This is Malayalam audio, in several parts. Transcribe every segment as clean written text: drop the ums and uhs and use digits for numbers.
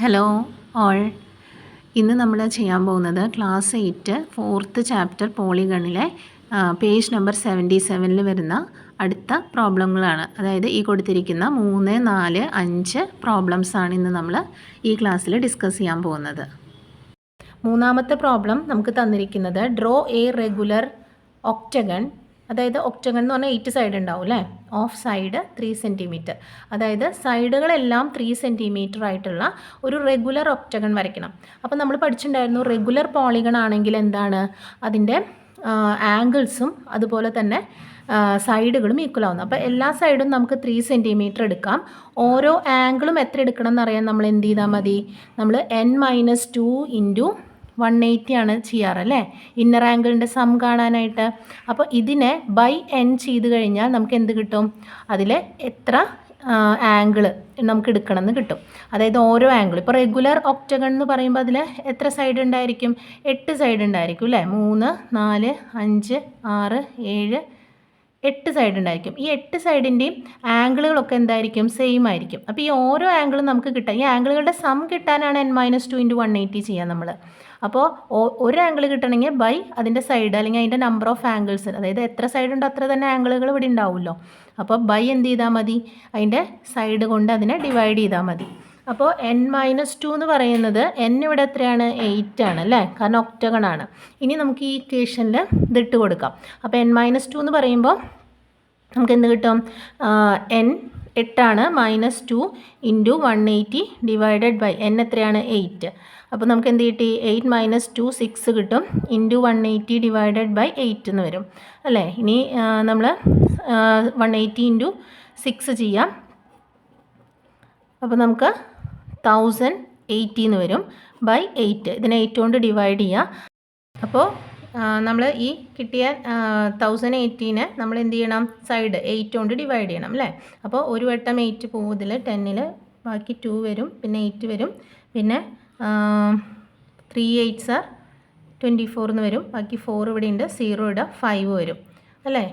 Hello all. ഇന്ന് നമ്മൾ ചെയ്യാൻ പോകുന്നത് ക്ലാസ് 8 4th ചാപ്റ്റർ പോളിഗണിലെ പേജ് നമ്പർ 77 വരുന്ന അടുത്ത പ്രോബ്ലങ്ങളാണ്. അതായത് ഈ കൊടുത്തിരിക്കുന്ന 3, 4, 5 പ്രോബ്ലംസാണ് ഇന്ന് നമ്മൾ ഈ ക്ലാസ്സിൽ ഡിസ്കസ് ചെയ്യാൻ പോകുന്നത്. മൂന്നാമത്തെ പ്രോബ്ലം നമുക്ക് തന്നിരിക്കുന്നത് ഡ്രോ എ റെഗുലർ ഒക്ടഗൺ. അതായത് ഒക്ടഗൺ എന്ന് പറഞ്ഞാൽ 8 സൈഡ് ഉണ്ടാവും അല്ലേ. ഓഫ് സൈഡ് 3 സെൻറ്റിമീറ്റർ, അതായത് സൈഡുകളെല്ലാം 3 സെൻറ്റിമീറ്റർ ആയിട്ടുള്ള ഒരു റെഗുലർ ഒക്ടഗൺ വരയ്ക്കണം. അപ്പോൾ നമ്മൾ പഠിച്ചിട്ടുണ്ടായിരുന്നു റെഗുലർ പോളിഗൺ ആണെങ്കിൽ എന്താണ് അതിൻ്റെ ആംഗിൾസും അതുപോലെ തന്നെ സൈഡുകളും ഈക്വൽ ആവുന്നു. അപ്പോൾ എല്ലാ സൈഡും നമുക്ക് 3 സെൻറ്റിമീറ്റർ എടുക്കാം. ഓരോ ആംഗിളും എത്ര എടുക്കണം എന്നറിയാൻ നമ്മൾ എന്ത് ചെയ്താൽ മതി, നമ്മൾ n-2 ഇൻറ്റു 180 ആണ് ചെയ്യാറല്ലേ ഇന്നർ ആംഗിളിൻ്റെ സം കാണാനായിട്ട്. അപ്പോൾ ഇതിനെ ബൈ n ചെയ്ത് കഴിഞ്ഞാൽ നമുക്ക് എന്ത് കിട്ടും, അതിൽ എത്ര ആംഗിൾ നമുക്ക് എടുക്കണം എന്ന് കിട്ടും. അതായത് ഓരോ ആംഗിൾ, ഇപ്പോൾ റെഗുലർ ഒക്ടഗൺ എന്ന് പറയുമ്പോൾ അതിൽ എത്ര സൈഡ് ഉണ്ടായിരിക്കും, 8 സൈഡ് ഉണ്ടായിരിക്കും അല്ലേ. 3, 4, 5, 6, 7, 8 സൈഡ് ഉണ്ടായിരിക്കും. ഈ 8 സൈഡിൻ്റെയും ആംഗിളുകളൊക്കെ എന്തായിരിക്കും, സെയിം ആയിരിക്കും. അപ്പോൾ ഈ ഓരോ ആംഗിളും നമുക്ക് കിട്ടാം. ഈ ആംഗിളുകളുടെ സം കിട്ടാനാണ് n-2 ഇൻറ്റു 180 ചെയ്യുക നമ്മൾ. അപ്പോൾ ഒരു ആംഗിൾ കിട്ടണമെങ്കിൽ ബൈ അതിൻ്റെ സൈഡ് അല്ലെങ്കിൽ അതിൻ്റെ നമ്പർ ഓഫ് ആംഗിൾസ്, അതായത് എത്ര സൈഡ് ഉണ്ടോ അത്ര തന്നെ ആംഗിളുകൾ ഇവിടെ ഉണ്ടാവുമല്ലോ. അപ്പോൾ ബൈ എന്ത് ചെയ്താൽ മതി, അതിൻ്റെ സൈഡ് കൊണ്ട് അതിനെ ഡിവൈഡ് ചെയ്താൽ മതി. അപ്പോൾ n-2 എന്ന് പറയുന്നത് n ഇവിടെ എത്രയാണ്, 8 ആണ് അല്ലേ, കാരണം ഒക്ടഗൺ ആണ്. ഇനി നമുക്ക് ഈ ഇക്വേഷനിൽ ഇതിട്ട് കൊടുക്കാം. അപ്പോൾ n-2 എന്ന് പറയുമ്പോൾ നമുക്ക് എന്ത് കിട്ടും, n 8 ആണ്, -2 ഇൻറ്റു 180 ഡിവൈഡഡ് ബൈ n എത്രയാണ്, 8. അപ്പോൾ നമുക്ക് എന്ത് കിട്ടി, 8 - 2 6 കിട്ടും, ഇൻറ്റു 180 ഡിവൈഡഡ് ബൈ 8 എന്ന് വരും അല്ലേ. ഇനി നമ്മൾ 180 ഇൻറ്റു 6 ചെയ്യാം. അപ്പോൾ നമുക്ക് 1080 എന്ന് വരും ബൈ 8. ഇതിനെ 8 കൊണ്ട് ഡിവൈഡ് ചെയ്യാം. അപ്പോൾ നമ്മൾ ഈ കിട്ടിയ 1080നെ നമ്മൾ എന്ത് ചെയ്യണം, സൈഡ് 8 കൊണ്ട് ഡിവൈഡ് ചെയ്യണം അല്ലേ. അപ്പോൾ ഒരു വട്ടം 8 പോകും, ഇതിൽ 10ൽ ബാക്കി 2 വരും, പിന്നെ 8 വരും, പിന്നെ 3 8s are 24 എന്ന് വരും, ബാക്കി 4 ഇവിടെ ഉണ്ട്, 0 ഇവിടെ 5 വരും അല്ലേ.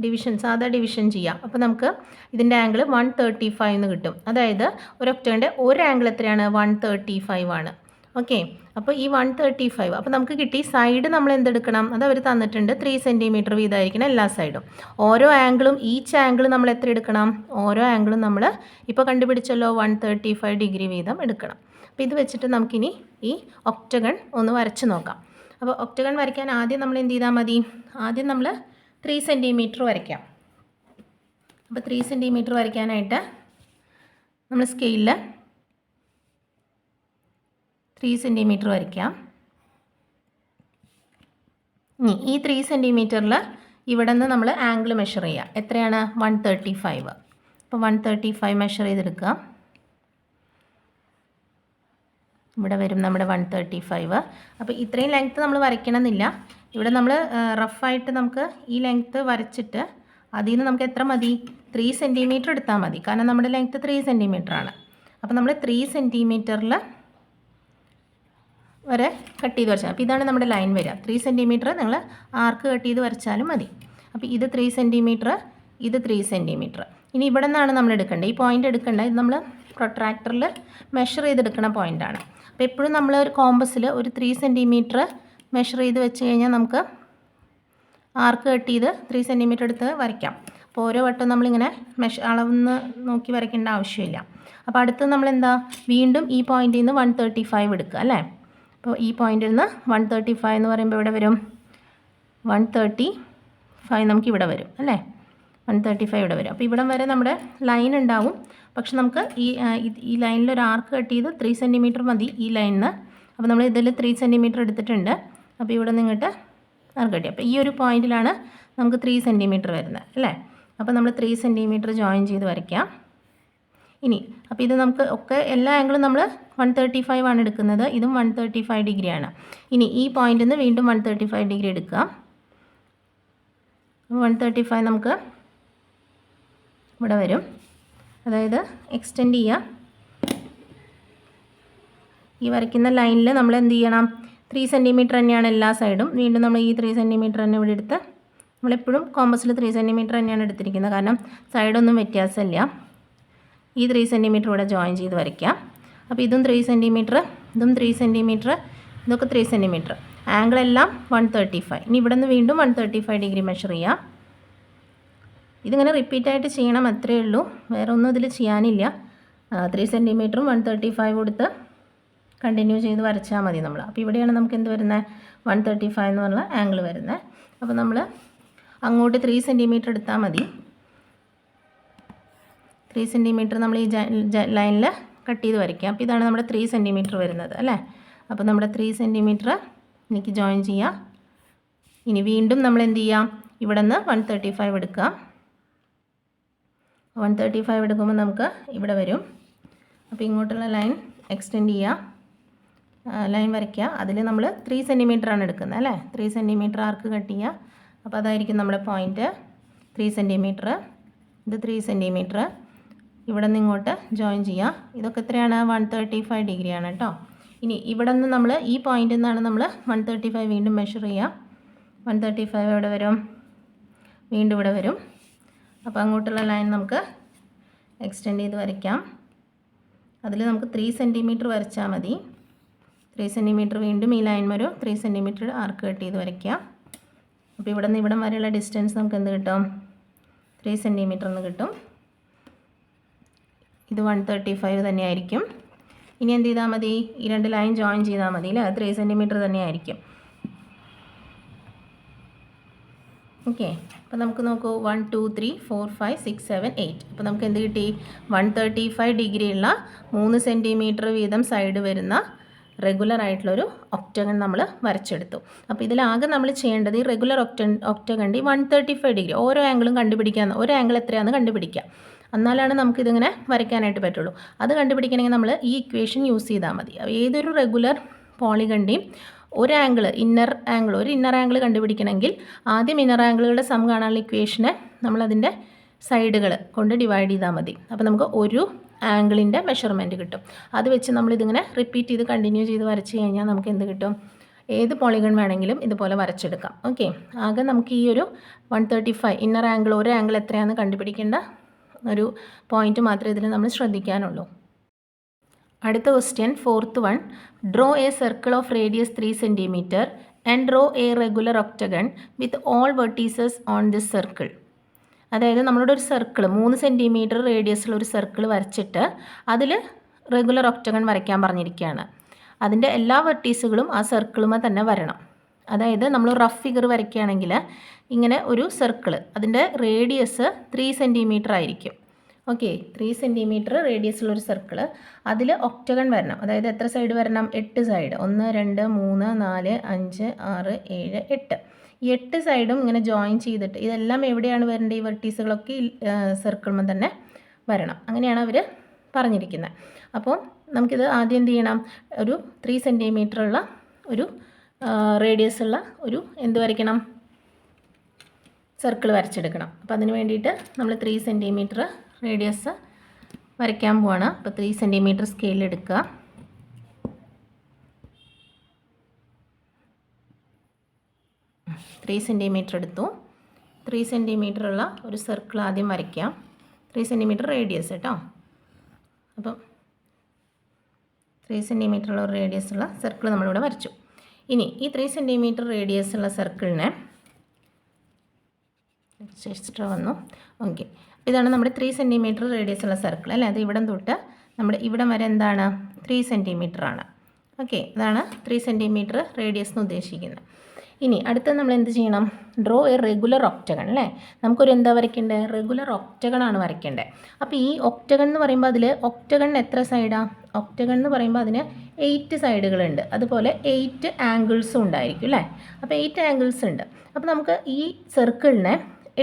ഡിവിഷൻ, സാധാ ഡിവിഷൻ ചെയ്യാം. അപ്പോൾ നമുക്ക് ഇതിൻ്റെ ആംഗിൾ 135 എന്ന് കിട്ടും. അതായത് ഒരു ഒക്ടഗണിൻ്റെ ഒരു ആംഗിൾ എത്രയാണ്, 135 ആണ്. ഓക്കെ, അപ്പോൾ ഈ 135, അപ്പോൾ നമുക്ക് കിട്ടി. സൈഡ് നമ്മൾ എന്തെടുക്കണം, അത് അവർ തന്നിട്ടുണ്ട്, 3 സെൻറ്റിമീറ്റർ വീതമായിരിക്കണം എല്ലാ സൈഡും. ഓരോ ആംഗിളും, ഈച്ച് ആംഗിൾ നമ്മൾ എത്ര എടുക്കണം, ഓരോ ആംഗിളും നമ്മൾ ഇപ്പോൾ കണ്ടുപിടിച്ചല്ലോ 135 ഡിഗ്രി വീതം എടുക്കണം. അപ്പോൾ ഇത് വെച്ചിട്ട് നമുക്കിനി ഈ ഒക്ടഗൺ ഒന്ന് വരച്ച് നോക്കാം. അപ്പോൾ ഒക്ടഗൺ വരയ്ക്കാൻ ആദ്യം നമ്മൾ എന്ത് ചെയ്താൽ മതി, ആദ്യം നമ്മൾ 3 സെൻറ്റിമീറ്റർ വരയ്ക്കാം. അപ്പോൾ 3 സെൻറ്റിമീറ്റർ വരയ്ക്കാനായിട്ട് നമ്മൾ സ്കെയിലിൽ 3 സെൻറ്റിമീറ്റർ വരയ്ക്കാം. ഇനി ഈ 3 സെൻറ്റിമീറ്ററിൽ ഇവിടെ നിന്ന് നമ്മൾ ആംഗിൾ മെഷർ ചെയ്യുക. എത്രയാണ്, 135. അപ്പോൾ 135 മെഷർ ചെയ്തെടുക്കുക. ഇവിടെ വരും നമ്മുടെ 135. അപ്പോൾ ഇത്രയും ലെങ്ത്ത് നമ്മൾ വരയ്ക്കണമെന്നില്ല. ഇവിടെ നമ്മൾ റഫായിട്ട് നമുക്ക് ഈ ലെങ്ത്ത് വരച്ചിട്ട് അതിൽ നിന്ന് നമുക്ക് എത്ര മതി, 3 സെൻറ്റിമീറ്റർ എടുത്താൽ മതി, കാരണം നമ്മുടെ ലെങ്ത്ത് 3 സെൻറ്റിമീറ്റർ ആണ്. അപ്പോൾ നമ്മൾ 3 സെൻറ്റിമീറ്ററിൽ വരെ കട്ട് ചെയ്ത് വരച്ചാൽ, അപ്പോൾ ഇതാണ് നമ്മുടെ ലൈൻ വരിക. 3 സെൻറ്റിമീറ്റർ നിങ്ങൾ ആർക്ക് കട്ട് ചെയ്ത് വരച്ചാലും മതി. അപ്പോൾ ഇത് 3 സെൻറ്റിമീറ്റർ, ഇത് 3 സെൻറ്റിമീറ്റർ. ഇനി ഇവിടെ നിന്നാണ് നമ്മൾ എടുക്കേണ്ടത്, ഈ പോയിൻ്റ് എടുക്കേണ്ടത്. ഇത് നമ്മൾ പ്രൊട്രാക്ടറിൽ മെഷർ ചെയ്തെടുക്കുന്ന പോയിൻ്റാണ്. അപ്പോൾ എപ്പോഴും നമ്മൾ ഒരു കോമ്പസിൽ ഒരു 3 സെൻറ്റിമീറ്റർ മെഷർ ചെയ്ത് വെച്ച് കഴിഞ്ഞാൽ നമുക്ക് ആർക്ക് കട്ട് ചെയ്ത് 3 സെൻറ്റിമീറ്റർ എടുത്ത് വരയ്ക്കാം. അപ്പോൾ ഓരോ വട്ടം നമ്മളിങ്ങനെ അളവെന്ന് നോക്കി വരയ്ക്കേണ്ട ആവശ്യമില്ല. അപ്പോൾ അടുത്ത് നമ്മൾ എന്താ, വീണ്ടും ഈ പോയിൻറ്റിൽ നിന്ന് 135 എടുക്കുക അല്ലേ. അപ്പോൾ ഈ പോയിൻറ്റിൽ നിന്ന് 135 എന്ന് പറയുമ്പോൾ ഇവിടെ വരും 135, നമുക്ക് ഇവിടെ വരും അല്ലേ, 135 ഇവിടെ വരും. അപ്പോൾ ഇവിടം വരെ നമ്മുടെ ലൈൻ ഉണ്ടാവും. പക്ഷെ നമുക്ക് ഈ ലൈനിൽ ഒരു ആർക്ക് കട്ട് ചെയ്ത് 3 സെൻറ്റിമീറ്റർ മതി ഈ ലൈനിന്. അപ്പോൾ നമ്മൾ ഇതിൽ 3 സെൻറ്റിമീറ്റർ എടുത്തിട്ടുണ്ട്. അപ്പോൾ ഇവിടെ നിന്നിട്ട് ആർക്ക് കട്ടി, അപ്പോൾ ഈ ഒരു പോയിൻറ്റിലാണ് നമുക്ക് 3 സെൻറ്റിമീറ്റർ വരുന്നത് അല്ലേ. അപ്പോൾ നമ്മൾ 3 സെൻറ്റിമീറ്റർ ജോയിൻ ചെയ്ത് വരയ്ക്കാം. ഇനി അപ്പോൾ ഇത് നമുക്ക് ഒക്കെ എല്ലാ ആംഗിളും നമ്മൾ 135 ആണ് എടുക്കുന്നത്, ഇതും 135 ഡിഗ്രിയാണ്. ഇനി ഈ പോയിൻറ്റിൽ നിന്ന് വീണ്ടും 135 ഡിഗ്രി എടുക്കുക. 135 നമുക്ക് ഇവിടെ വരും, അതായത് എക്സ്റ്റെൻഡ് ചെയ്യുക. ഈ വരയ്ക്കുന്ന ലൈനിൽ നമ്മൾ എന്ത് ചെയ്യണം, 3 സെൻറ്റിമീറ്റർ തന്നെയാണ് എല്ലാ സൈഡും. വീണ്ടും നമ്മൾ ഈ 3 സെൻറ്റിമീറ്റർ തന്നെ ഇവിടെ എടുത്ത്, നമ്മളെപ്പോഴും കോമ്പസിൽ 3 സെൻറ്റിമീറ്റർ തന്നെയാണ് എടുത്തിരിക്കുന്നത്, കാരണം സൈഡൊന്നും വ്യത്യാസമില്ല. ഈ 3 സെൻറ്റിമീറ്റർ ഇവിടെ ജോയിൻ ചെയ്ത് വരയ്ക്കാം. അപ്പോൾ ഇതും 3 സെൻറ്റിമീറ്റർ, ഇതും 3 സെൻറ്റിമീറ്റർ, ഇതൊക്കെ 3 സെൻറ്റിമീറ്റർ. ആംഗിളെല്ലാം 135. ഇനി ഇവിടെ നിന്ന് വീണ്ടും 135 ഡിഗ്രി മെഷർ ചെയ്യാം. ഇതിങ്ങനെ റിപ്പീറ്റായിട്ട് ചെയ്യണം, അത്രയേ ഉള്ളൂ. വേറെ ഒന്നും ഇതിൽ ചെയ്യാനില്ല. 3 സെൻറ്റിമീറ്ററും 135 കൊടുത്ത് കണ്ടിന്യൂ ചെയ്ത് വരച്ചാൽ മതി നമ്മൾ. അപ്പോൾ ഇവിടെയാണ് നമുക്ക് എന്ത് വരുന്നത്, 135 എന്ന് പറഞ്ഞ ആംഗിൾ വരുന്നത്. അപ്പോൾ നമ്മൾ അങ്ങോട്ട് 3 സെൻറ്റിമീറ്റർ എടുത്താൽ മതി. 3 സെൻറ്റിമീറ്റർ നമ്മൾ ഈ ലൈനിൽ കട്ട് ചെയ്ത് വരയ്ക്കാം. അപ്പോൾ ഇതാണ് നമ്മുടെ 3 സെൻറ്റിമീറ്റർ വരുന്നത് അല്ലേ. അപ്പോൾ നമ്മുടെ 3 സെൻറ്റിമീറ്റർ എനിക്ക് ജോയിൻ ചെയ്യാം. ഇനി വീണ്ടും നമ്മൾ എന്ത് ചെയ്യാം, ഇവിടെ നിന്ന് 135 എടുക്കാം. 135 എടുക്കുമ്പോൾ നമുക്ക് ഇവിടെ വരും. അപ്പോൾ ഇങ്ങോട്ടുള്ള ലൈൻ എക്സ്റ്റെൻഡ് ചെയ്യാം, ലൈൻ വരയ്ക്കുക. അതിൽ നമ്മൾ 3 സെൻറ്റിമീറ്ററാണ് എടുക്കുന്നത് അല്ലേ. 3 സെൻറ്റിമീറ്റർ ആർക്ക് കട്ട് ചെയ്യുക. അപ്പോൾ അതായിരിക്കും നമ്മുടെ പോയിൻറ്റ്. 3 സെൻറ്റിമീറ്റർ, ഇത് 3 സെൻറ്റിമീറ്റർ, ഇവിടെ നിന്ന് ഇങ്ങോട്ട് ജോയിൻ ചെയ്യുക. ഇതൊക്കെ എത്രയാണ്, 135 ഡിഗ്രിയാണ് കേട്ടോ. ഇനി ഇവിടെ നിന്ന് നമ്മൾ ഈ പോയിൻറ്റിൽ നിന്നാണ് നമ്മൾ 135 വീണ്ടും മെഷർ ചെയ്യുക. 135 എവിടെ വരും, വീണ്ടും ഇവിടെ വരും. അപ്പോൾ അങ്ങോട്ടുള്ള ലൈൻ നമുക്ക് എക്സ്റ്റെൻഡ് ചെയ്ത് വരയ്ക്കാം. അതിൽ നമുക്ക് 3 സെൻറ്റിമീറ്റർ വരച്ചാൽ മതി. 3 സെൻറ്റിമീറ്റർ വീണ്ടും ഈ ലൈൻ വരും. 3 സെൻറ്റിമീറ്റർ ആർക്ക് കട്ട് ചെയ്ത് വരയ്ക്കാം. അപ്പോൾ ഇവിടെ നിന്ന് ഇവിടം വരെയുള്ള ഡിസ്റ്റൻസ് നമുക്ക് എന്ത് കിട്ടും, 3 സെൻറ്റിമീറ്റർ എന്ന് കിട്ടും. ഇത് 135 തന്നെയായിരിക്കും. ഇനി എന്ത് ചെയ്താൽ മതി, ഈ രണ്ട് ലൈൻ ജോയിൻ ചെയ്താൽ മതി അല്ലേ. 3 സെൻറ്റിമീറ്റർ തന്നെയായിരിക്കും. ഓക്കെ, അപ്പോൾ നമുക്ക് നോക്കൂ, 1 2 3 4 5 6 7 8. അപ്പോൾ നമുക്ക് എന്ത് കിട്ടി, 135 ഡിഗ്രിയുള്ള 3 സെൻറ്റിമീറ്റർ വീതം സൈഡ് വരുന്ന റെഗുലർ ആയിട്ടുള്ളൊരു ഒക്ടഗൺ നമ്മൾ വരച്ചെടുത്തു. അപ്പോൾ ഇതിലാകെ നമ്മൾ ചെയ്യേണ്ടത് ഈ റെഗുലർ ഒക്ടഗണിൻ്റെ 135 ഡിഗ്രി ഓരോ ആംഗിളും കണ്ടുപിടിക്കാൻ, ഒരു ആംഗിൾ എത്രയാണെന്ന് കണ്ടുപിടിക്കുക. എന്നാലാണ് നമുക്കിതിങ്ങനെ വരയ്ക്കാനായിട്ട് പറ്റുള്ളൂ. അത് കണ്ടുപിടിക്കണമെങ്കിൽ നമ്മൾ ഈ ഇക്വേഷൻ യൂസ് ചെയ്താൽ മതി. ഏതൊരു റെഗുലർ പോളിഗണിൻ്റെയും ഒരു ആംഗിൾ, ഒരു ഇന്നർ ആംഗിൾ കണ്ടുപിടിക്കണമെങ്കിൽ ആദ്യം ഇന്നർ ആംഗിളുകളുടെ സം കാണാനുള്ള ഇക്വേഷനെ നമ്മളതിൻ്റെ സൈഡുകൾ കൊണ്ട് ഡിവൈഡ് ചെയ്താൽ മതി. അപ്പോൾ നമുക്ക് ഒരു ആംഗിളിൻ്റെ മെഷർമെൻറ്റ് കിട്ടും. അത് വെച്ച് നമ്മളിതിങ്ങനെ റിപ്പീറ്റ് ചെയ്ത് കണ്ടിന്യൂ ചെയ്ത് വരച്ച് കഴിഞ്ഞാൽ നമുക്ക് എന്ത് കിട്ടും, ഏത് പോളിഗൺ വേണമെങ്കിലും ഇതുപോലെ വരച്ചെടുക്കാം. ഓക്കെ, ആകെ നമുക്ക് ഈ ഒരു 135 ഇന്നർ ആംഗിൾ, ഒരു ആംഗിൾ എത്രയാണെന്ന് കണ്ടുപിടിക്കേണ്ട ഒരു പോയിന്റ് മാത്രമേ ഇതിൽ നമ്മൾ ശ്രദ്ധിക്കാനുള്ളൂ. അടുത്ത question, 4th one, draw A circle of radius 3 centimetre and draw A regular octagon with all vertices on this circle. അതായത് നമ്മളോട് ഒരു സർക്കിൾ 3 സെൻറ്റിമീറ്റർ റേഡിയസുള്ള ഒരു സർക്കിൾ വരച്ചിട്ട് അതിൽ റെഗുലർ ഒക്ടഗൺ വരയ്ക്കാൻ പറഞ്ഞിരിക്കുകയാണ്. അതിൻ്റെ എല്ലാ വെർട്ടീസുകളും ആ സർക്കിളുമേ തന്നെ വരണം. അതായത് നമ്മൾ റഫ് ഫിഗർ വരയ്ക്കുകയാണെങ്കിൽ ഇങ്ങനെ ഒരു സർക്കിൾ, അതിൻ്റെ റേഡിയസ് 3 സെൻറ്റിമീറ്റർ ആയിരിക്കും. ഓക്കെ, 3 സെൻറ്റിമീറ്റർ റേഡിയസുള്ളൊരു സർക്കിൾ, അതിൽ ഒക്ടഗൺ വരണം. അതായത് എത്ര സൈഡ് വരണം, 8 സൈഡ്. 1 2 3 4 5 6 7 8. ഈ 8 സൈഡും ഇങ്ങനെ ജോയിൻ ചെയ്തിട്ട് ഇതെല്ലാം എവിടെയാണ് വരേണ്ടത്, ഈ വെർട്ടീസുകളൊക്കെ സർക്കിളുമ്പോൾ തന്നെ വരണം. അങ്ങനെയാണ് അവർ പറഞ്ഞിരിക്കുന്നത്. അപ്പോൾ നമുക്കിത് ആദ്യം എന്ത് ചെയ്യണം, ഒരു 3 സെൻറ്റിമീറ്ററുള്ള ഒരു റേഡിയസ് ഉള്ള ഒരു എന്ത് വരയ്ക്കണം, സർക്കിൾ വരച്ചെടുക്കണം. അപ്പോൾ അതിന് വേണ്ടിയിട്ട് നമ്മൾ 3 സെൻറ്റിമീറ്റർ റേഡിയസ് വരയ്ക്കാൻ പോവാണ്. അപ്പോൾ 3 സെൻറ്റിമീറ്റർ സ്കെയിൽ എടുക്കുക. ത്രീ സെൻറ്റിമീറ്റർ എടുത്തു. 3 സെൻറ്റിമീറ്റർ ഉള്ള ഒരു സർക്കിൾ ആദ്യം വരയ്ക്കാം. 3 സെൻറ്റിമീറ്റർ റേഡിയസ് കേട്ടോ. അപ്പം 3 സെൻറ്റിമീറ്റർ ഉള്ള ഒരു റേഡിയസ് ഉള്ള സർക്കിൾ നമ്മളിവിടെ വരച്ചു. ഇനി ഈ 3 സെൻറ്റിമീറ്റർ റേഡിയസ് ഉള്ള സർക്കിളിനെ എക്സ്ട്രാ വന്നു. ഓക്കെ, ഇതാണ് നമ്മുടെ 3 സെൻറ്റിമീറ്റർ റേഡിയസ് ഉള്ള സർക്കിൾ അല്ലേ. അത് ഇവിടം തൊട്ട് നമ്മുടെ ഇവിടം വരെ എന്താണ്, 3 സെൻറ്റിമീറ്റർ ആണ്. ഓക്കെ, ഇതാണ് 3 സെൻറ്റിമീറ്റർ റേഡിയസ് എന്ന് ഉദ്ദേശിക്കുന്നത്. ഇനി അടുത്തത് നമ്മൾ എന്ത് ചെയ്യണം, ഡ്രോ എ റെഗുലർ ഒക്ടഗൺ അല്ലേ. നമുക്കൊരു എന്താ വരയ്ക്കേണ്ടത്, റെഗുലർ ഒക്ടഗൺ ആണ് വരയ്ക്കേണ്ടത്. അപ്പോൾ ഈ ഒക്ടഗൺ എന്ന് പറയുമ്പോൾ അതിൽ ഒക്ടഗണിന് എത്ര സൈഡാണ്, ഒക്ടഗൺ എന്ന് പറയുമ്പോൾ അതിന് 8 സൈഡുകളുണ്ട്. അതുപോലെ 8 ആംഗിൾസും ഉണ്ടായിരിക്കും അല്ലേ. അപ്പോൾ 8 ആംഗിൾസ് ഉണ്ട്. അപ്പോൾ നമുക്ക് ഈ സർക്കിളിനെ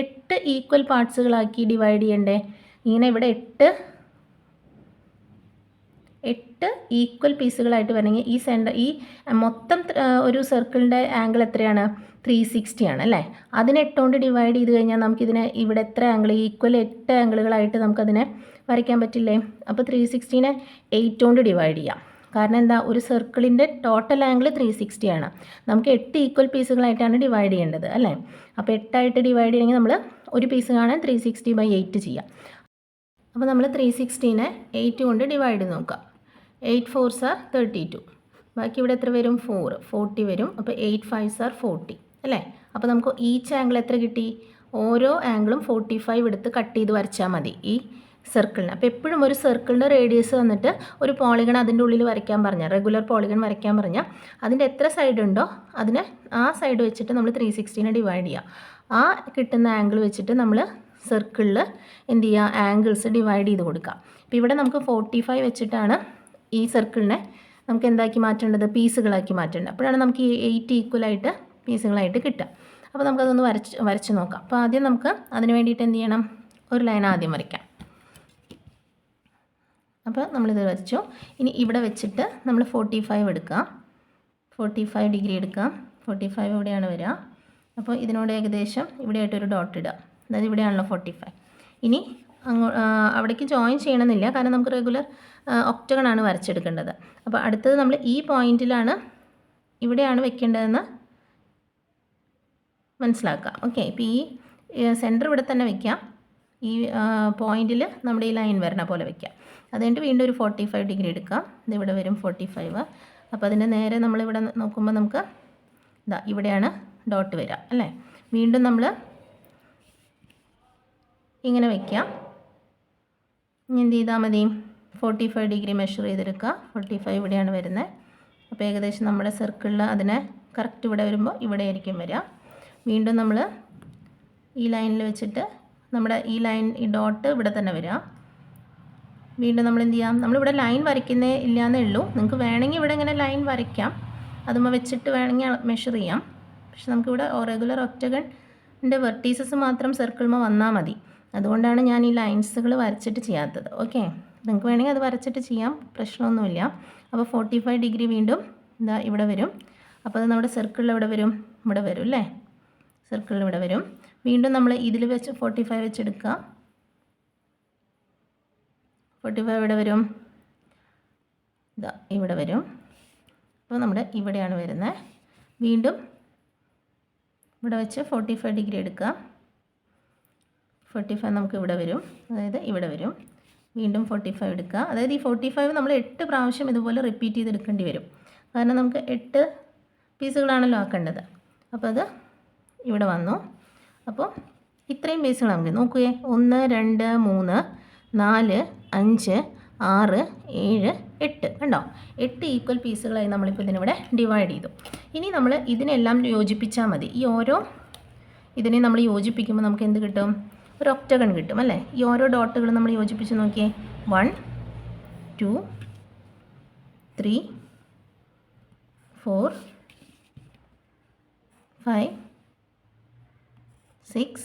8 ഈക്വൽ പാർട്സുകളാക്കി ഡിവൈഡ് ചെയ്യണ്ടേ. ഇങ്ങനെ ഇവിടെ 8 ഈക്വൽ പീസുകളായിട്ട് വരണമെങ്കിൽ ഈ മൊത്തം ഒരു സർക്കിളിൻ്റെ ആംഗിൾ എത്രയാണ്, 360 ആണ് അല്ലേ. അതിനെ 8 കൊണ്ട് ഡിവൈഡ് ചെയ്ത് കഴിഞ്ഞാൽ നമുക്കിതിനെ ഇവിടെ എത്ര ആംഗിൾ, ഈക്വൽ 8 ആംഗിളുകളായിട്ട് നമുക്കതിനെ വരയ്ക്കാൻ പറ്റില്ലേ. അപ്പോൾ 360നെ 8 കൊണ്ട് ഡിവൈഡ് ചെയ്യാം. കാരണം എന്താ, ഒരു സർക്കിളിൻ്റെ ടോട്ടൽ ആംഗിൾ 360 ആണ്. നമുക്ക് 8 ഈക്വൽ പീസുകളായിട്ടാണ് ഡിവൈഡ് ചെയ്യേണ്ടത് അല്ലേ. അപ്പോൾ 8 ആയിട്ട് ഡിവൈഡ് ചെയ്യണമെങ്കിൽ നമ്മൾ ഒരു പീസ് കാണാൻ 360/8 ചെയ്യാം. അപ്പോൾ നമ്മൾ 360നെ 8 കൊണ്ട് ഡിവൈഡ് ചെയ്ത് നോക്കാം. 8 4s are 32. ബാക്കി ഇവിടെ എത്ര വരും? 40 വരും. അപ്പോൾ 8 5s are 40 അല്ലേ? അപ്പോൾ നമുക്ക് ഈച്ച് ആംഗിൾ എത്ര കിട്ടി? ഓരോ ആംഗിളും 45 എടുത്ത് കട്ട് ചെയ്ത് വരച്ചാൽ മതി ഈ സർക്കിളിന്. അപ്പോൾ എപ്പോഴും ഒരു സർക്കിളിൻ്റെ റേഡിയസ് വന്നിട്ട് ഒരു പോളിഗൺ അതിൻ്റെ ഉള്ളിൽ വരയ്ക്കാൻ പറഞ്ഞാൽ, റെഗുലർ പോളിഗൺ വരയ്ക്കാൻ പറഞ്ഞാൽ അതിൻ്റെ എത്ര സൈഡ് ഉണ്ടോ അതിനെ ആ സൈഡ് വെച്ചിട്ട് നമ്മൾ 360നെ ഡിവൈഡ് ചെയ്യുക. ആ കിട്ടുന്ന ആംഗിൾ വെച്ചിട്ട് നമ്മൾ സർക്കിളിൽ എന്ത് ചെയ്യുക? ആംഗിൾസ് ഡിവൈഡ് ചെയ്ത് കൊടുക്കുക. അപ്പോൾ ഇവിടെ നമുക്ക് 45 വെച്ചിട്ടാണ് ഈ സർക്കിളിനെ നമുക്ക് എന്താക്കി മാറ്റേണ്ടത്? പീസുകളാക്കി മാറ്റേണ്ടത്. അപ്പോഴാണ് നമുക്ക് ഈ 8 ഈക്വലായിട്ട് പീസുകളായിട്ട് കിട്ടുക. അപ്പോൾ നമുക്കതൊന്ന് വരച്ച് നോക്കാം. അപ്പോൾ ആദ്യം നമുക്ക് അതിന് വേണ്ടിയിട്ട് എന്ത് ചെയ്യണം? ഒരു ലൈൻ ആദ്യം വരയ്ക്കാം. അപ്പോൾ നമ്മളിത് വരച്ചു. ഇനി ഇവിടെ വെച്ചിട്ട് നമ്മൾ 45 എടുക്കുക, 45 ഡിഗ്രി എടുക്കാം. 45 ഇവിടെയാണ് വരിക. അപ്പോൾ ഇതിനോട് ഏകദേശം ഇവിടെയായിട്ടൊരു ഡോട്ട് ഇടുക. അതായത് ഇവിടെയാണല്ലോ 45. ഇനി അവിടേക്ക് ജോയിൻ ചെയ്യണമെന്നില്ല, കാരണം നമുക്ക് റെഗുലർ ഒക്ടഗണാണ് വരച്ചെടുക്കേണ്ടത്. അപ്പോൾ അടുത്തത് നമ്മൾ ഈ പോയിന്റിലാണ്, ഇവിടെയാണ് വെക്കേണ്ടതെന്ന് മനസ്സിലാക്കുക. ഓക്കെ, ഇപ്പോൾ ഈ സെൻറ്റർ ഇവിടെ തന്നെ വയ്ക്കാം. ഈ പോയിന്റിൽ നമ്മുടെ ഈ ലൈൻ വരണ പോലെ വയ്ക്കാം. അത് കഴിഞ്ഞിട്ട് വീണ്ടും ഒരു 45 ഡിഗ്രി എടുക്കാം. ഇതിവിടെ വരും 45. അപ്പോൾ അതിൻ്റെ നേരെ നമ്മളിവിടെ നോക്കുമ്പോൾ നമുക്ക് ഇതാ ഇവിടെയാണ് ഡോട്ട് വരിക അല്ലേ? വീണ്ടും നമ്മൾ ഇങ്ങനെ വയ്ക്കാം. ഇനി എന്ത് ചെയ്താൽ മതി? 45 ഡിഗ്രി മെഷർ ചെയ്തെടുക്കുക. 45 ഇവിടെയാണ് വരുന്നത്. അപ്പോൾ ഏകദേശം നമ്മുടെ സർക്കിളിൽ അതിനെ കറക്റ്റ് ഇവിടെ വരുമ്പോൾ ഇവിടെ ആയിരിക്കും വരിക. വീണ്ടും നമ്മൾ ഈ ലൈനിൽ വെച്ചിട്ട് നമ്മുടെ ഈ ലൈൻ, ഈ ഡോട്ട് ഇവിടെ തന്നെ വരിക. വീണ്ടും നമ്മൾ എന്ത് ചെയ്യാം? നമ്മളിവിടെ ലൈൻ വരയ്ക്കുന്നേ ഇല്ലയെന്നേ ഉള്ളൂ. നിങ്ങൾക്ക് വേണമെങ്കിൽ ഇവിടെ ഇങ്ങനെ ലൈൻ വരയ്ക്കാം, അതുമ്പോൾ വെച്ചിട്ട് വേണമെങ്കിൽ മെഷർ ചെയ്യാം. പക്ഷെ നമുക്കിവിടെ റെഗുലർ ഒക്ടഗണിൻ്റെ വെർട്ടീസസ് മാത്രം സർക്കിളുമ്പോൾ വന്നാൽ മതി. അതുകൊണ്ടാണ് ഞാൻ ഈ ലൈൻസുകൾ വരച്ചിട്ട് ചെയ്യാത്തത്. ഓക്കെ, നിങ്ങൾക്ക് വേണമെങ്കിൽ അത് വരച്ചിട്ട് ചെയ്യാം, പ്രശ്നമൊന്നുമില്ല. അപ്പോൾ 45 ഡിഗ്രി വീണ്ടും ഇതാ ഇവിടെ വരും. അപ്പോൾ അത് നമ്മുടെ സർക്കിളിൽ ഇവിടെ വരും, ഇവിടെ വരും അല്ലേ? സർക്കിളിൽ ഇവിടെ വരും. വീണ്ടും നമ്മൾ ഇതിൽ വെച്ച് 45 വെച്ചെടുക്കുക. 45 ഇവിടെ വരും, ഇതാ ഇവിടെ വരും. അപ്പോൾ നമ്മുടെ ഇവിടെയാണ് വരുന്നത്. വീണ്ടും ഇവിടെ വെച്ച് 45 ഡിഗ്രി എടുക്കുക. 45 നമുക്ക് ഇവിടെ വരും, അതായത് ഇവിടെ വരും. വീണ്ടും 45 എടുക്കുക. അതായത് ഈ 45 നമ്മൾ 8 പ്രാവശ്യം ഇതുപോലെ റിപ്പീറ്റ് ചെയ്തെടുക്കേണ്ടി വരും, കാരണം നമുക്ക് 8 പീസുകളാണല്ലോ ആക്കേണ്ടത്. അപ്പോൾ അത് ഇവിടെ വന്നു. അപ്പോൾ ഇത്രയും പീസുകൾ നമുക്ക് നോക്കുകയെ 1 2 3 4 5 6 7 8 കണ്ടോ? 8 ഈക്വൽ പീസുകളായി നമ്മളിപ്പോൾ ഇതിനിവിടെ ഡിവൈഡ് ചെയ്തു. ഇനി നമ്മൾ ഇതിനെല്ലാം യോജിപ്പിച്ചാൽ മതി. ഈ ഓരോ ഇതിനെ നമ്മൾ യോജിപ്പിക്കുമ്പോൾ നമുക്ക് എന്ത് കിട്ടും? ഒരു ഒക്ടഗൺ കിട്ടും അല്ലേ? ഈ ഓരോ ഡോട്ടുകളും നമ്മൾ യോജിപ്പിച്ച് നോക്കിയേ. 1 2 3 4 5 6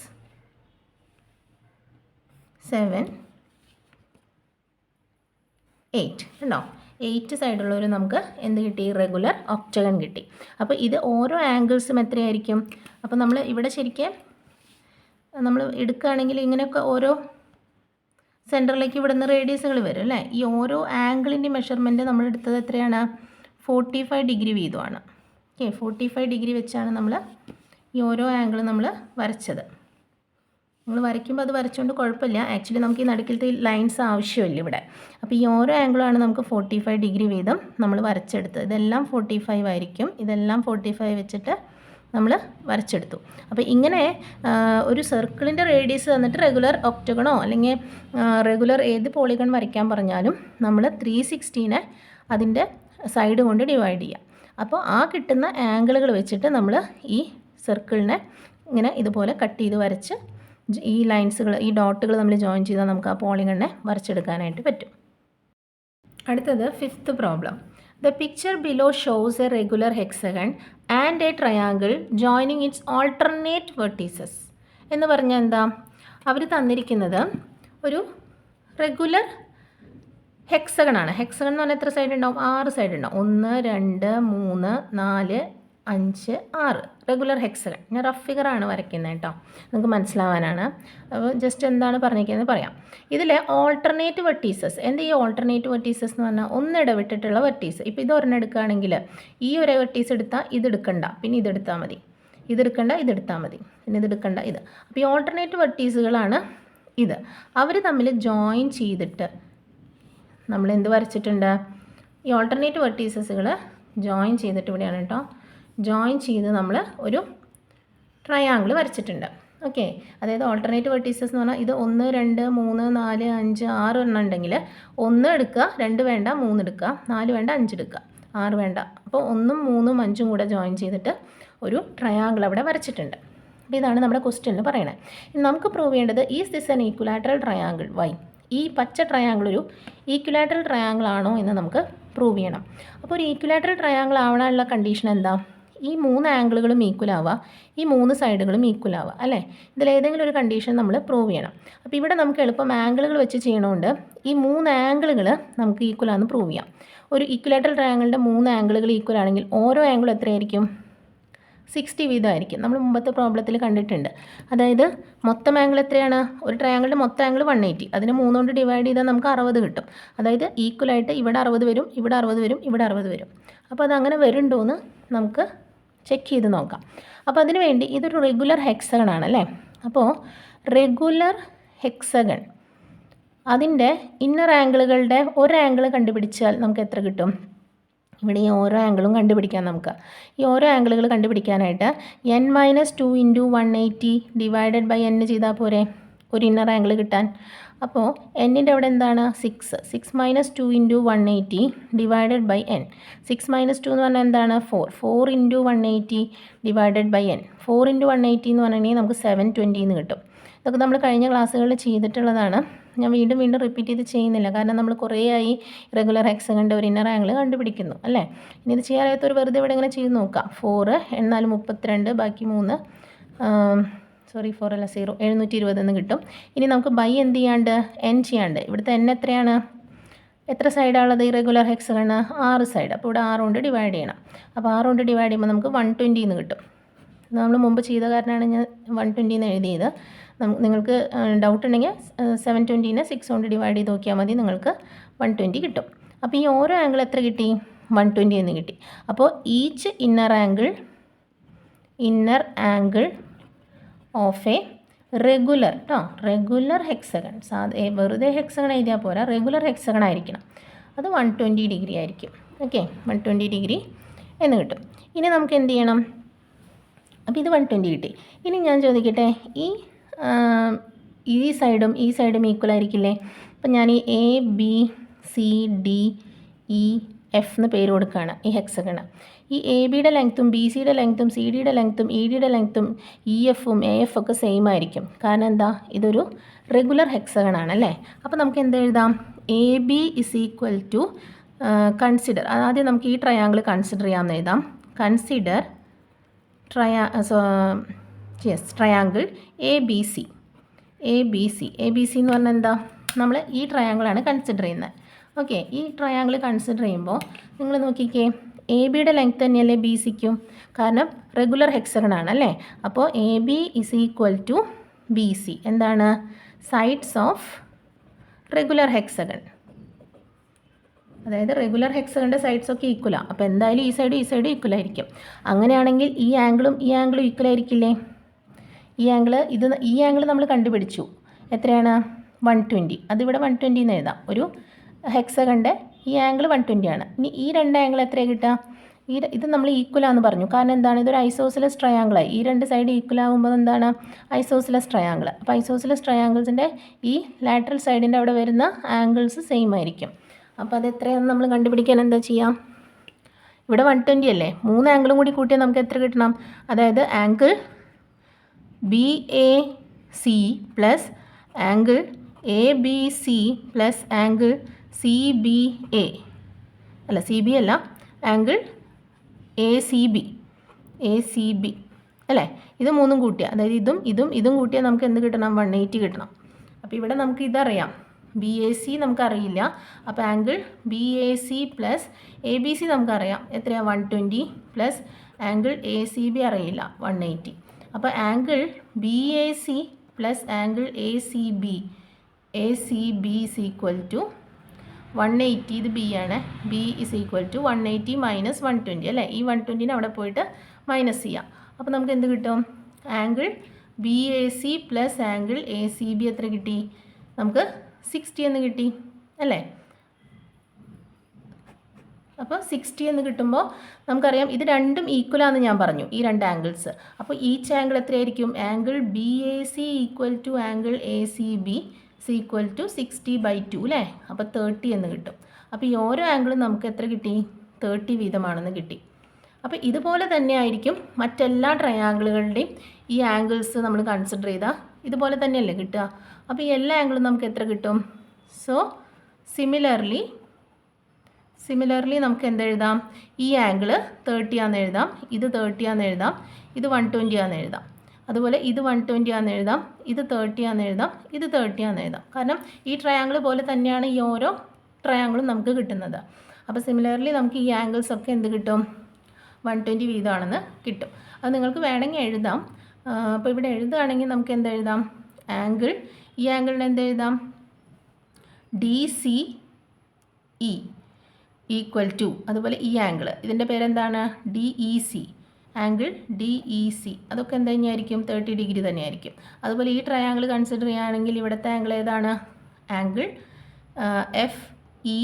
7 8 ഉണ്ടോ? 8 സൈഡുള്ളവർ നമുക്ക് എന്ത് കിട്ടി? റെഗുലർ ഒക്ടഗൺ കിട്ടി. അപ്പോൾ ഇത് ഓരോ ആംഗിൾസും എത്രയായിരിക്കും? അപ്പോൾ നമ്മൾ ഇവിടെ ശരിക്കും നമ്മൾ എടുക്കുകയാണെങ്കിൽ ഇങ്ങനെയൊക്കെ ഓരോ സെൻറ്ററിലേക്ക് ഇവിടെ നിന്ന് റേഡിയസുകൾ വരും അല്ലേ? ഈ ഓരോ ആംഗിളിൻ്റെ മെഷർമെൻറ്റ് നമ്മൾ എടുത്തത് എത്രയാണ്? 45 ഡിഗ്രി വീതമാണ്. ഓക്കെ, 45 ഡിഗ്രി വെച്ചാണ് നമ്മൾ ഈ ഓരോ ആംഗിൾ നമ്മൾ വരച്ചത്. നമ്മൾ വരയ്ക്കുമ്പോൾ അത് വരച്ചുകൊണ്ട് കുഴപ്പമില്ല. ആക്ച്വലി നമുക്ക് ഈ നടുക്കിലത്തെ ലൈൻസ് ആവശ്യമില്ല ഇവിടെ. അപ്പോൾ ഈ ഓരോ ആംഗിളാണ് നമുക്ക് 45 ഡിഗ്രി വീതം നമ്മൾ വരച്ചെടുത്തത്. ഇതെല്ലാം 45 ആയിരിക്കും. ഇതെല്ലാം 45 വെച്ചിട്ട് നമ്മൾ വരച്ചെടുത്തു. അപ്പോൾ ഇങ്ങനെ ഒരു സർക്കിളിൻ്റെ റേഡിയസ് തന്നിട്ട് റെഗുലർ ഒക്ടഗണോ അല്ലെങ്കിൽ റെഗുലർ ഏത് പോളിഗൺ വരയ്ക്കാൻ പറഞ്ഞാലും നമ്മൾ 360നെ അതിൻ്റെ സൈഡ് കൊണ്ട് ഡിവൈഡ് ചെയ്യുക. അപ്പോൾ ആ കിട്ടുന്ന ആംഗിളുകൾ വെച്ചിട്ട് നമ്മൾ ഈ സർക്കിളിനെ ഇങ്ങനെ ഇതുപോലെ കട്ട് ചെയ്ത് വരച്ച് ഈ ലൈൻസുകൾ, ഈ ഡോട്ടുകൾ നമ്മൾ ജോയിൻ ചെയ്താൽ നമുക്ക് ആ പോളിഗണിനെ വരച്ചെടുക്കാനായിട്ട് പറ്റും. അടുത്തത് 5th problem. The picture below shows a regular hexagon and a triangle joining its alternate vertices. എന്ന് പറഞ്ഞാൽ എന്താ? അവർ തന്നിരിക്കുന്നത് ഒരു റെഗുലർ ഹെക്സഗൺ ആണ്. ഹെക്സഗൺ എന്ന് പറഞ്ഞാൽ എത്ര സൈഡ് ഉണ്ടാവും? 6 സൈഡ് ഉണ്ടാവും. 1 2 3 4 5 6 റെഗുലർ ഹെക്സഗൺ. ഞാൻ റഫ് ഫിഗറാണ് വരയ്ക്കുന്നത് കേട്ടോ, നിങ്ങൾക്ക് മനസ്സിലാവാനാണ്. അപ്പോൾ ജസ്റ്റ് എന്താണ് പറഞ്ഞിരിക്കുന്നത് പറയാം. ഇതിൽ ഓൾട്ടർനേറ്റ് വെർട്ടീസസ്, എന്താ ഈ ഓൾട്ടർനേറ്റ് വെർട്ടീസസ് എന്ന് പറഞ്ഞാൽ ഒന്നിടവിട്ടിട്ടുള്ള വെർട്ടീസ്. ഇപ്പോൾ ഇതൊരെണ്ണം എടുക്കുകയാണെങ്കിൽ ഈ ഒരു വെർട്ടീസ് എടുത്താൽ ഇതെടുക്കണ്ട, പിന്നെ ഇതെടുത്താൽ മതി. ഇതെടുക്കണ്ട, ഇതെടുത്താൽ മതി, പിന്നെ ഇതെടുക്കണ്ട, ഇത്. അപ്പോൾ ഈ ഓൾട്ടർനേറ്റ് വെർട്ടീസുകളാണ് ഇത്. അവർ തമ്മിൽ ജോയിൻ ചെയ്തിട്ട് നമ്മൾ എന്ത് വരച്ചിട്ടുണ്ട്? ഈ ഓൾട്ടർനേറ്റ് വെർട്ടീസസുകൾ ജോയിൻ ചെയ്തിട്ട് ഇവിടെയാണ് കേട്ടോ, ജോയിൻ ചെയ്ത് നമ്മൾ ഒരു ട്രയാങ്കിൾ വരച്ചിട്ടുണ്ട്. ഓക്കെ, അതായത് ഓൾട്ടർനേറ്റ് വെർട്ടീസസ് എന്ന് പറഞ്ഞാൽ ഇത് 1 2 3 4 5 6 എണ്ണം ഉണ്ടെങ്കിൽ 1 എടുക്കുക, 2 വേണ്ട 3 എടുക്കുക, 4 വേണ്ട 5 എടുക്കുക, 6 വേണ്ട. അപ്പോൾ 1 3 5 കൂടെ ജോയിൻ ചെയ്തിട്ട് ഒരു ട്രയാങ്കിൾ അവിടെ വരച്ചിട്ടുണ്ട്. അപ്പോൾ ഇതാണ് നമ്മുടെ ക്വസ്റ്റ്യനിൽ പറയണത്. നമുക്ക് പ്രൂവ് ചെയ്യേണ്ടത് is this an equilateral triangle, why? ഈ പച്ച ട്രയാങ്കിൾ ഒരു ഈക്വലാറ്ററൽ ട്രയാങ്കിൾ ആണോ എന്ന് നമുക്ക് പ്രൂവ് ചെയ്യണം. അപ്പോൾ ഒരു ഈക്വലാറ്ററൽ ട്രയാങ്കിൾ ആവാനുള്ള കണ്ടീഷൻ എന്താ? ഈ 3 ആംഗിളുകളും ഈക്വൽ ആവുക, ഈ 3 സൈഡുകളും ഈക്വൽ ആവുക, അല്ലേ? ഇതിലേതെങ്കിലും ഒരു കണ്ടീഷൻ നമ്മൾ പ്രൂവ് ചെയ്യണം. അപ്പോൾ ഇവിടെ നമുക്ക് എളുപ്പം ആംഗിളുകൾ വെച്ച് ചെയ്യണതുകൊണ്ട് ഈ 3 ആംഗിളുകൾ നമുക്ക് ഈക്വൽ ആണെന്ന് പ്രൂവ് ചെയ്യാം. ഒരു ഈക്വലാറ്ററൽ ട്രയാങ്കിളിൻ്റെ 3 ആംഗിളുകൾ ഈക്വൽ ആണെങ്കിൽ ഓരോ ആംഗിളും എത്രയായിരിക്കും? 60 വീതമായിരിക്കും. നമ്മൾ മുമ്പത്തെ പ്രോബ്ലത്തിൽ കണ്ടിട്ടുണ്ട്. അതായത് മൊത്തം ആംഗിൾ എത്രയാണ്? ഒരു ട്രയാങ്കിളിൻ്റെ മൊത്തം ആംഗിൾ 180, അതിനെ 3 കൊണ്ട് ഡിവൈഡ് ചെയ്താൽ നമുക്ക് 60 കിട്ടും. അതായത് ഈക്വലായിട്ട് ഇവിടെ 60 വരും, ഇവിടെ 60 വരും, ഇവിടെ 60 വരും. അപ്പോൾ അതങ്ങനെ വരുന്നുണ്ടോ എന്ന് നമുക്ക് ചെക്ക് ചെയ്ത് നോക്കാം. അപ്പോൾ അതിന് വേണ്ടി ഇതൊരു റെഗുലർ ഹെക്സഗൺ ആണല്ലേ. അപ്പോൾ റെഗുലർ ഹെക്സഗൺ അതിൻ്റെ ഇന്നർ ആംഗിളുകളുടെ ഒരു ആംഗിൾ കണ്ടുപിടിച്ചാൽ നമുക്ക് എത്ര കിട്ടും? ഇവിടെ ഈ ഓരോ ആംഗിളും കണ്ടുപിടിക്കാം നമുക്ക്. ഈ ഓരോ ആംഗിളുകൾ കണ്ടുപിടിക്കാനായിട്ട് n-2 × 180 ഡിവൈഡഡ് ബൈ n ചെയ്താൽ പോരെ ഒരു ഇന്നർ ആംഗിൾ കിട്ടാൻ. അപ്പോൾ എന്നിൻ്റെ അവിടെ എന്താണ്? 6 - 2 × 180 ഡിവൈഡഡ് ബൈ n. 6 - 2 എന്ന് പറഞ്ഞാൽ എന്താണ്? 4 × 180 ഡിവൈഡഡ് ബൈ n. 4 × 180 എന്ന് പറഞ്ഞിട്ടുണ്ടെങ്കിൽ നമുക്ക് 720 എന്ന് കിട്ടും. ഇതൊക്കെ നമ്മൾ കഴിഞ്ഞ ക്ലാസ്സുകളിൽ ചെയ്തിട്ടുള്ളതാണ്. ഞാൻ വീണ്ടും റിപ്പീറ്റ് ചെയ്ത് ചെയ്യുന്നില്ല, കാരണം നമ്മൾ കുറേ ആയി റെഗുലർ ഹെക്സഗണിൻ്റെ ഒരു ഇന്നർ ആംഗിൾ കണ്ടുപിടിക്കുന്നു, അല്ലേ? ഇനി ഇത് ചെയ്യാനായിട്ടൊരു വെറുതെ ഇവിടെ ഇങ്ങനെ ചെയ്ത് നോക്കാം. 4 എന്നാൽ 32 ബാക്കി 3 4 അല്ല 0 720 എന്ന് കിട്ടും. ഇനി നമുക്ക് ബൈ എന്ത് ചെയ്യാണ്ട് n ചെയ്യാണ്ട് ഇവിടുത്തെ n എത്രയാണ്? എത്ര സൈഡാണുള്ളത് ഈ റെഗുലർ ഹെക്സഗണ്? 6 സൈഡ്. അപ്പോൾ ഇവിടെ 6 കൊണ്ട് ഡിവൈഡ് ചെയ്യണം. അപ്പോൾ 6 കൊണ്ട് ഡിവൈഡ് ചെയ്യുമ്പോൾ നമുക്ക് 120 എന്ന് കിട്ടും. നമ്മൾ മുമ്പ് ചെയ്ത കാരണമാണ് ഞാൻ 120 എന്ന് എഴുതിയത്. നിങ്ങൾക്ക് ഡൗട്ട് ഉണ്ടെങ്കിൽ 720നെ 6 കൊണ്ട് ഡിവൈഡ് ചെയ്ത് നോക്കിയാൽ മതി, നിങ്ങൾക്ക് 120 കിട്ടും. അപ്പോൾ ഈ ഓരോ ആംഗിൾ എത്ര കിട്ടി? 120 എന്ന് കിട്ടി. അപ്പോൾ each inner angle of A regular regular hexagon, വെറുതെ ഹെക്സഗൺ എഴുതിയാൽ പോരാ, റെഗുലർ ഹെക്സഗൺ ആയിരിക്കണം. അത് 120 ഡിഗ്രി ആയിരിക്കും. ഓക്കെ, 120 ഡിഗ്രി എന്ന് കിട്ടും. ഇനി നമുക്ക് എന്ത് ചെയ്യണം? അപ്പോൾ ഇത് 120 കിട്ടി. ഇനി ഞാൻ ചോദിക്കട്ടെ, ഈ സൈഡും ഈക്വൽ ആയിരിക്കില്ലേ? അപ്പം ഞാൻ ഈ ABCDEF എന്ന് പേര് കൊടുക്കുകയാണ് ഈ ഹെക്സഗണ്. ഈ ABയുടെ ലെങ്ത്തും BCയുടെ ലെങ്ത്തും CDയുടെ ലെങ്ത്തും EDയുടെ ലെങ്ത്തും EFും AF ഒക്കെ സെയിം ആയിരിക്കും. കാരണം എന്താ? ഇതൊരു റെഗുലർ ഹെക്സഗൺ ആണല്ലേ. അപ്പോൾ നമുക്ക് എന്ത് എഴുതാം? AB = കൺസിഡർ, ആദ്യം നമുക്ക് ഈ ട്രയാങ്കിൾ കൺസിഡർ ചെയ്യാമെന്ന് എഴുതാം. കൺസിഡർ ട്രയാങ്കിൾ ABC എന്ന് പറഞ്ഞാൽ എന്താ? നമ്മൾ ഈ ട്രയാങ്കിളാണ് കൺസിഡർ ചെയ്യുന്നത്. ഓക്കെ, ഈ ട്രയാങ്കിൾ കൺസിഡർ ചെയ്യുമ്പോൾ നിങ്ങൾ നോക്കിക്കേ, ABയുടെ ലെങ്ത്ത് തന്നെയല്ലേ BCക്കും, കാരണം റെഗുലർ ഹെക്സഗൺ ആണല്ലേ. അപ്പോൾ AB = BC എന്താണ്? Sides of regular hexagon. അതായത് റെഗുലർ ഹെക്സഗണിൻ്റെ സൈഡ്സ് ഒക്കെ ഈക്വലാണ്. അപ്പോൾ എന്തായാലും ഈ സൈഡ് ഈക്വൽ ആയിരിക്കും. അങ്ങനെയാണെങ്കിൽ ഈ ആംഗിളും ഈക്വൽ ആയിരിക്കില്ലേ? ഈ ആംഗിൾ നമ്മൾ കണ്ടുപിടിച്ചു. എത്രയാണ്? 120. അതിവിടെ 120 എന്ന് എഴുതാം. ഒരു ഹെക്സഗണിൻ്റെ ഈ ആംഗിൾ 120 ആണ്. ഇനി ഈ രണ്ട് ആംഗിൾ എത്രയാണ് കിട്ടുക? ഇത് നമ്മൾ ഈക്വലാന്ന് പറഞ്ഞു. കാരണം എന്താണ്? ഇതൊരു ഐസോസിലസ് ട്രയാങ്കിളായി. ഈ രണ്ട് സൈഡ് ഈക്വൽ ആകുമ്പോൾ എന്താണ്? Isosceles triangle. അപ്പോൾ ഐസോസിലസ് ട്രയാങ്കിൾസിൻ്റെ ഈ ലാറ്ററൽ സൈഡിൻ്റെ അവിടെ വരുന്ന ആംഗിൾസ് സെയിം ആയിരിക്കും. അപ്പോൾ അത് എത്രയാണെന്ന് നമ്മൾ കണ്ടുപിടിക്കാൻ എന്താ ചെയ്യാം? ഇവിടെ 120 അല്ലേ, 3 ആംഗിളും കൂടി കൂട്ടിയാൽ നമുക്ക് എത്ര കിട്ടണം? അതായത് angle BAC plus angle ABC plus angle CBA അല്ല CB അല്ല ആംഗിൾ ACB അല്ലേ? ഇത് മൂന്നും കൂട്ടിയാൽ, അതായത് ഇതും കൂട്ടിയാൽ നമുക്ക് എന്ത് കിട്ടണം? 180 കിട്ടണം. അപ്പോൾ ഇവിടെ നമുക്ക് ഇതറിയാം, BAC നമുക്കറിയില്ല. അപ്പോൾ ആംഗിൾ BAC പ്ലസ് ABC നമുക്കറിയാം. എത്രയാണ്? 120 പ്ലസ് ആംഗിൾ ACB അറിയില്ല, 180. അപ്പോൾ angle BAC plus angle ACB = 180. ഇത് B ആണ്. B = 180 - 120 അല്ലേ? ഈ 120നെ അവിടെ പോയിട്ട് മൈനസ് ചെയ്യാം. അപ്പോൾ നമുക്ക് എന്ത് കിട്ടും? Angle BAC plus angle ACB എത്ര കിട്ടി? നമുക്ക് 60 എന്ന് കിട്ടി അല്ലേ? അപ്പോൾ 60 എന്ന് കിട്ടുമ്പോൾ നമുക്കറിയാം ഇത് രണ്ടും ഈക്വലാണെന്ന് ഞാൻ പറഞ്ഞു, ഈ രണ്ട് ആംഗിൾസ്. അപ്പോൾ ഈച്ച് ആംഗിൾ എത്രയായിരിക്കും? Angle B A C equal to angle A C B equal to 60/2 അല്ലേ? അപ്പോൾ 30 എന്ന് കിട്ടും. അപ്പോൾ ഈ ഓരോ ആംഗിളും നമുക്ക് എത്ര കിട്ടി? 30 വീതമാണെന്ന് കിട്ടി. അപ്പോൾ ഇതുപോലെ തന്നെ ആയിരിക്കും മറ്റെല്ലാ ട്രയാങ്കിളുകളുടെയും ഈ ആംഗിൾസ് നമ്മൾ കൺസിഡർ ചെയ്താൽ ഇതുപോലെ തന്നെയല്ലേ കിട്ടുക. അപ്പോൾ ഈ എല്ലാ ആംഗിളും നമുക്ക് എത്ര കിട്ടും? സോ സിമിലർലി നമുക്ക് എന്തെഴുതാം? ഈ ആംഗിൾ 30 ആണെന്ന് എഴുതാം, ഇത് 30 ആണെന്ന് എഴുതാം, ഇത് 120 ആണെന്ന് എഴുതാം. അതുപോലെ ഇത് 120 ആണെന്ന് എഴുതാം, ഇത് 30 ആണെന്ന് എഴുതാം, ഇത് 30 ആണെന്ന് എഴുതാം. കാരണം ഈ ട്രയാങ്കിൾ പോലെ തന്നെയാണ് ഈ ഓരോ ട്രയാങ്കിളും നമുക്ക് കിട്ടുന്നത്. അപ്പോൾ സിമിലർലി നമുക്ക് ഈ ആംഗിൾസ് ഒക്കെ എന്ത് കിട്ടും? 120 വീതമാണെന്ന് കിട്ടും. അത് നിങ്ങൾക്ക് വേണമെങ്കിൽ എഴുതാം. അപ്പോൾ ഇവിടെ എഴുതുകയാണെങ്കിൽ നമുക്ക് എന്തെഴുതാം? ആംഗിൾ, ഈ ആംഗിളിന് എന്തെഴുതാം? DCE ഈക്വൽ ടു, അതുപോലെ ഈ ആംഗിൾ ഇതിൻ്റെ പേരെന്താണ്? DEC, ആംഗിൾ DEC അതൊക്കെ എന്ത് തന്നെയായിരിക്കും? 30 ഡിഗ്രി തന്നെയായിരിക്കും. അതുപോലെ ഈ ട്രയാങ്കിൾ കൺസിഡർ ചെയ്യുകയാണെങ്കിൽ ഇവിടുത്തെ ആംഗിൾ ഏതാണ്? Angle FEA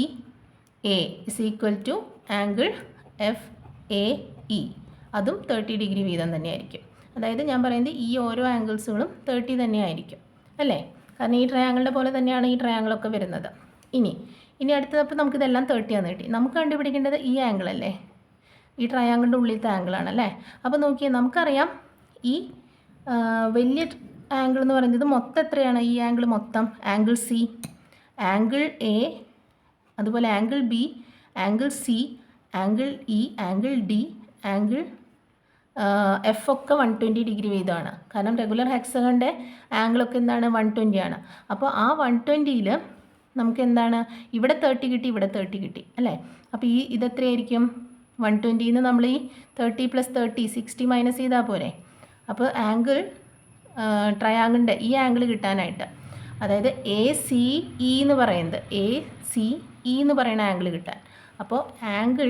is equal to angle FAE, അതും 30 ഡിഗ്രി വീതം തന്നെയായിരിക്കും. അതായത് ഞാൻ പറയുന്നത് ഈ ഓരോ ആംഗിൾസുകളും 30 തന്നെയായിരിക്കും അല്ലേ? കാരണം ഈ ട്രയാങ്കിളിൻ്റെ പോലെ തന്നെയാണ് ഈ ട്രയാങ്കിളൊക്കെ വരുന്നത്. ഇനി അടുത്തപ്പോൾ നമുക്കിതെല്ലാം 30 ആണെന്ന് കിട്ടി. നമുക്ക് കണ്ടുപിടിക്കേണ്ടത് ഈ ആംഗിൾ അല്ലേ? ഈ ട്രയാങ്കിളിൻ്റെ ഉള്ളിലത്തെ ആംഗിളാണ് അല്ലേ? അപ്പോൾ നോക്കിയേ, നമുക്കറിയാം ഈ വലിയ ആംഗിൾ എന്ന് പറയുന്നത് മൊത്തം എത്രയാണ്? ഈ ആംഗിൾ മൊത്തം ആംഗിൾ C, ആംഗിൾ A, അതുപോലെ angle B, angle C, angle E, angle D, angle F ഒക്കെ 120 ഡിഗ്രി വീതമാണ്. കാരണം റെഗുലർ ഹെക്സഗണിൻ്റെ ആംഗിളൊക്കെ എന്താണ്? 120 ആണ്. അപ്പോൾ ആ 120ൽ നമുക്ക് എന്താണ്? ഇവിടെ 30 കിട്ടി, ഇവിടെ 30 കിട്ടി അല്ലേ? അപ്പോൾ ഇതെത്രയായിരിക്കും? 120ന്ന് നമ്മൾ ഈ 30 + 30 60 മൈനസ് ചെയ്താൽ പോരെ? അപ്പോൾ ആംഗിൾ ട്രയാങ്കിളിൻ്റെ ഈ ആംഗിൾ കിട്ടാനായിട്ട്, അതായത് ACE എന്ന് പറയുന്നത് ACE എന്ന് പറയുന്ന ആംഗിൾ കിട്ടാൻ, അപ്പോൾ ആംഗിൾ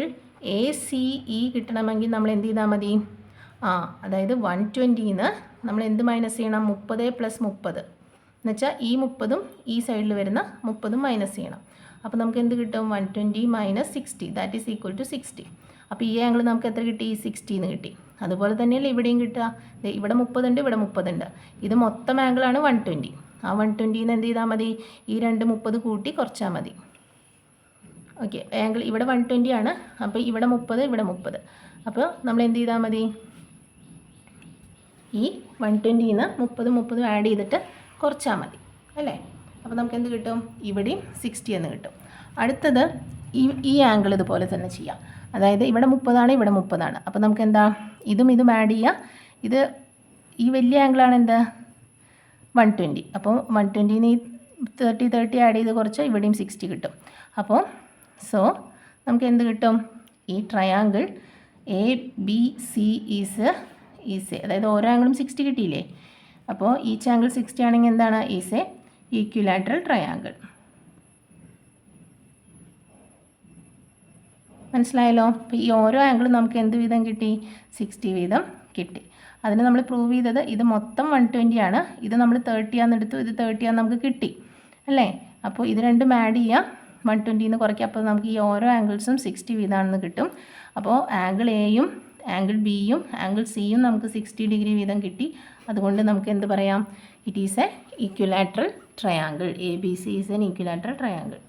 ACE കിട്ടണമെങ്കിൽ നമ്മൾ എന്ത് ചെയ്താൽ മതി? അതായത് 120ന്ന് നമ്മൾ എന്ത് മൈനസ് ചെയ്യണം? 30 + 30 എന്നുവെച്ചാൽ ഈ 30ഉം ഈ സൈഡിൽ വരുന്ന 30ഉം മൈനസ് ചെയ്യണം. അപ്പോൾ നമുക്ക് എന്ത് കിട്ടും? 120 - 60 ദാറ്റ് ഈസ് ഈക്വൽ ടു 60. അപ്പോൾ ഈ ആംഗിൾ നമുക്ക് എത്ര കിട്ടി? 60 എന്ന് കിട്ടി. അതുപോലെ തന്നെയല്ലേ ഇവിടെയും കിട്ടുക. ഇവിടെ 30 ഉണ്ട്, ഇവിടെ 30 ഉണ്ട്. ഇത് മൊത്തം ആംഗിളാണ് 120. ആ 120ന്ന് എന്ത് ചെയ്താൽ മതി? ഈ 30 കൂട്ടി കുറച്ചാൽ മതി. ഓക്കെ, ആംഗിൾ ഇവിടെ 120 ആണ്. അപ്പോൾ ഇവിടെ 30, ഇവിടെ 30. അപ്പോൾ നമ്മൾ എന്ത് ചെയ്താൽ മതി? ഈ 120ന്ന് 30 ആഡ് ചെയ്തിട്ട് കുറച്ചാൽ മതി അല്ലേ? അപ്പോൾ നമുക്ക് എന്ത് കിട്ടും? ഇവിടെയും 60 എന്ന് കിട്ടും. അടുത്തത് ഈ ആംഗിൾ ഇതുപോലെ തന്നെ ചെയ്യാം. അതായത് ഇവിടെ 30 ആണ്, ഇവിടെ 30 ആണ്. അപ്പോൾ നമുക്ക് എന്താ? ഇതും ആഡ് ചെയ്യുക. ഇത് ഈ വലിയ ആംഗിളാണ് എന്ത്? 120. അപ്പോൾ 120ന്ന് ഈ 30 ആഡ് ചെയ്ത് കുറച്ച് ഇവിടെയും 60 കിട്ടും. അപ്പോൾ നമുക്ക് എന്ത് കിട്ടും? ഈ ട്രയാങ്കിൾ ABC ഈസ് അതായത് ഓരോ ആംഗിളും 60 കിട്ടിയില്ലേ? അപ്പോൾ ഈച്ച് ആംഗിൾ 60 ആണെങ്കിൽ എന്താണ്? Is a equilateral triangle. മനസ്സിലായല്ലോ? അപ്പോൾ ഈ ഓരോ ആംഗിളും നമുക്ക് എന്ത് വീതം കിട്ടി? 60 വീതം കിട്ടി. അതിന് നമ്മൾ പ്രൂവ് ചെയ്തത് ഇത് മൊത്തം 120 ആണ്, ഇത് നമ്മൾ 30 ആണെന്ന് എടുത്തു, ഇത് 30 ആണെന്ന് നമുക്ക് കിട്ടി അല്ലേ? അപ്പോൾ ഇത് രണ്ടും ആഡ് ചെയ്യാം, 120ന്ന് കുറയ്ക്കുക. അപ്പോൾ നമുക്ക് ഈ ഓരോ ആംഗിൾസും 60 വീതമാണെന്ന് കിട്ടും. അപ്പോൾ ആംഗിൾ എയും ആംഗിൾ ബിയും ആംഗിൾ സിയും നമുക്ക് 60 ഡിഗ്രി വീതം കിട്ടി. അതുകൊണ്ട് നമുക്ക് എന്ത് പറയാം? It is a equilateral triangle. ABC is an equilateral triangle.